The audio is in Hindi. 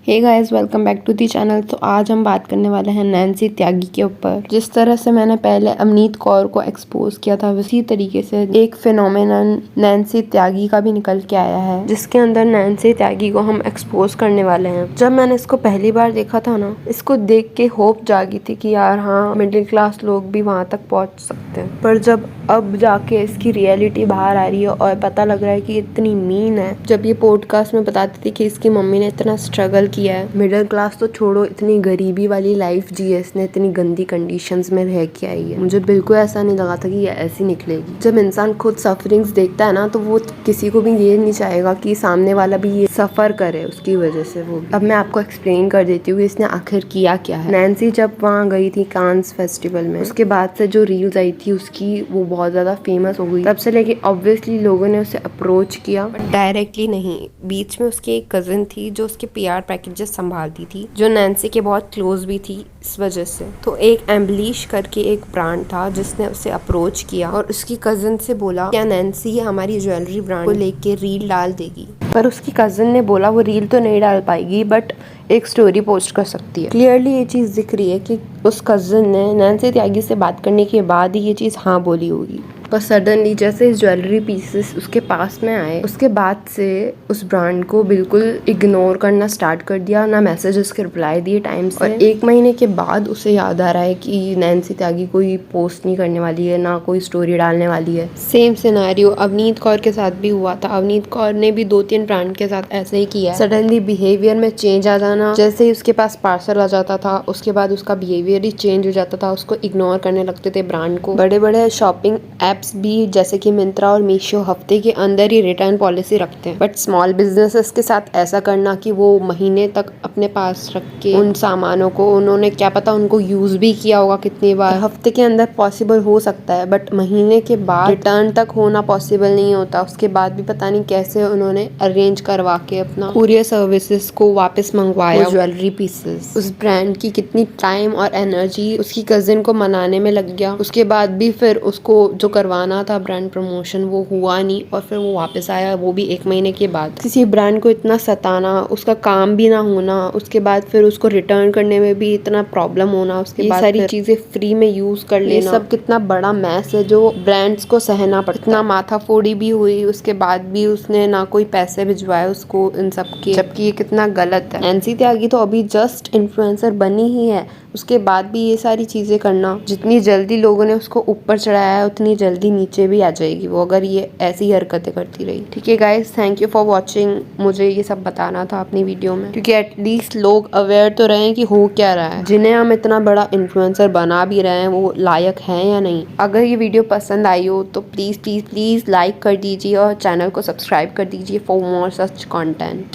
Hey guys, welcome back to the channel. तो आज हम बात करने वाले हैं नैन्सी त्यागी के ऊपर। जिस तरह से मैंने पहले अवनीत कौर को एक्सपोज किया था, उसी तरीके से एक फिनोमेनन नैन्सी त्यागी का भी निकल के आया है, जिसके अंदर नैन्सी त्यागी को हम एक्सपोज करने वाले हैं। जब मैंने इसको पहली बार देखा था ना, इसको देख के होप जागी थी कि यार हाँ, मिडिल क्लास लोग भी वहाँ तक पहुँच सकते हैं। पर जब अब जाके इसकी रियलिटी बाहर आ रही है और पता लग रहा है कि इतनी मीन है। जब ये पॉडकास्ट में बताती थी कि इसकी मम्मी ने इतना स्ट्रगल किया है, मिडिल क्लास तो छोड़ो, इतनी गरीबी वाली लाइफ जी है इसने, इतनी गंदी कंडीशंस में रह के आई है। मुझे बिल्कुल ऐसा नहीं लगा था कि ये ऐसी निकलेगी। जब इंसान खुद सफरिंग्स देखता है ना, तो वो किसी को भी ये नहीं चाहेगा कि सामने वाला भी ये सफर करे उसकी वजह से। वो अब मैं आपको एक्सप्लेन कर देती हूँ कि इसने आखिर किया क्या है। नैन्सी जब वहाँ गई थी कांस फेस्टिवल में, उसके बाद से जो रील्स आई थी उसकी, वो बहुत ज्यादा फेमस हो गई। तब से लेके ऑब्वियसली लोगों ने उसे अप्रोच किया, डायरेक्टली नहीं। बीच में उसकी एक कजिन थी जो उसके पीआर पैकेजेस संभालती थी, जो नैन्सी के बहुत क्लोज भी थी इस वजह से। तो एक एम्बलिश करके एक ब्रांड था जिसने उसे अप्रोच किया और उसकी कजिन से बोला क्या नैन्सी हमारी ज्वेलरी ब्रांड को लेके रील डाल देगी। पर उसकी कजिन ने बोला वो रील तो नहीं डाल पाएगी, बट एक स्टोरी पोस्ट कर सकती है। क्लियरली ये चीज़ दिख रही है कि उस कजिन ने नैन्सी त्यागी से बात करने के बाद ही ये चीज़ हाँ बोली होगी। पर सडनली जैसे ज्वेलरी पीसेस उसके पास में आए, उसके बाद से उस ब्रांड को बिल्कुल इग्नोर करना स्टार्ट कर दिया, ना मैसेजेस के रिप्लाई दिए टाइम से। और 1 महीने के बाद उसे याद आ रहा है कि नैन्सी त्यागी कोई पोस्ट नहीं करने वाली है, ना कोई स्टोरी डालने वाली है। सेम सिनेरियो अवनीत कौर के साथ भी हुआ था। अवनीत कौर ने भी 2-3 ब्रांड के साथ ऐसे ही किया। सडनली बिहेवियर में चेंज आ जाना, जैसे ही उसके पास पार्सल आ जाता था उसके बाद उसका बिहेवियर ही चेंज हो जाता था, उसको इग्नोर करने लगते थे ब्रांड को। बड़े बड़े शॉपिंग एप्स भी जैसे कि मिंत्रा और मीशो हफ्ते के अंदर ही रिटर्न पॉलिसी रखते हैं, बट स्मॉल बिजनेसेस के साथ ऐसा करना कि वो महीने तक अपने पास रख के उन सामानों को, उन्होंने क्या पता उनको यूज भी किया होगा कितनी बार, हफ्ते के अंदर पॉसिबल हो सकता है, बट महीने के बाद रिटर्न तक होना पॉसिबल नहीं होता। उसके बाद भी पता नहीं कैसे उन्होंने अरेंज करवा के अपना कुरियर सर्विसेज को वापस मंगवाया ज्वेलरी पीसेस। उस ब्रांड की कितनी टाइम और एनर्जी उसकी कजिन को मनाने में लग गया। उसके बाद भी फिर उसको जो करवाना था ब्रांड प्रमोशन, वो हुआ नहीं और फिर वो वापस आया, वो भी 1 महीने के बाद। किसी ब्रांड को इतना सताना, उसका काम भी ना होना, उसके बाद फिर उसको रिटर्न करने में भी इतना प्रॉब्लम होना, उसके बाद सारी चीजें फ्री में यूज कर लेना, ये सब कितना बड़ा मैस है जो ब्रांड्स को सहना पड़ता। इतना माथा फोड़ी भी हुई, उसके बाद भी उसने ना कोई पैसे भिजवाए उसको इन सब के, जबकि ये कितना गलत है। नैन्सी त्यागी तो अभी जस्ट इन्फ्लुएंसर बनी ही है, उसके बाद भी ये सारी चीजें करना। जितनी जल्दी लोगों ने उसको ऊपर चढ़ाया है उतनी जल्दी नीचे भी आ जाएगी वो, अगर ये ऐसी हरकतें करती रही। ठीक है guys, thank you for watching. मुझे ये सब बताना था अपनी वीडियो में, क्योंकि एटलीस्ट लोग अवेयर तो रहे कि हो क्या रहा है। जिन्हें हम इतना बड़ा इन्फ्लुएंसर बना भी रहे हैं, वो लायक हैं या नहीं। अगर ये वीडियो पसंद आई हो तो प्लीज प्लीज प्लीज लाइक कर दीजिए और चैनल को सब्सक्राइब कर दीजिए फॉर मोर सच कॉन्टेंट।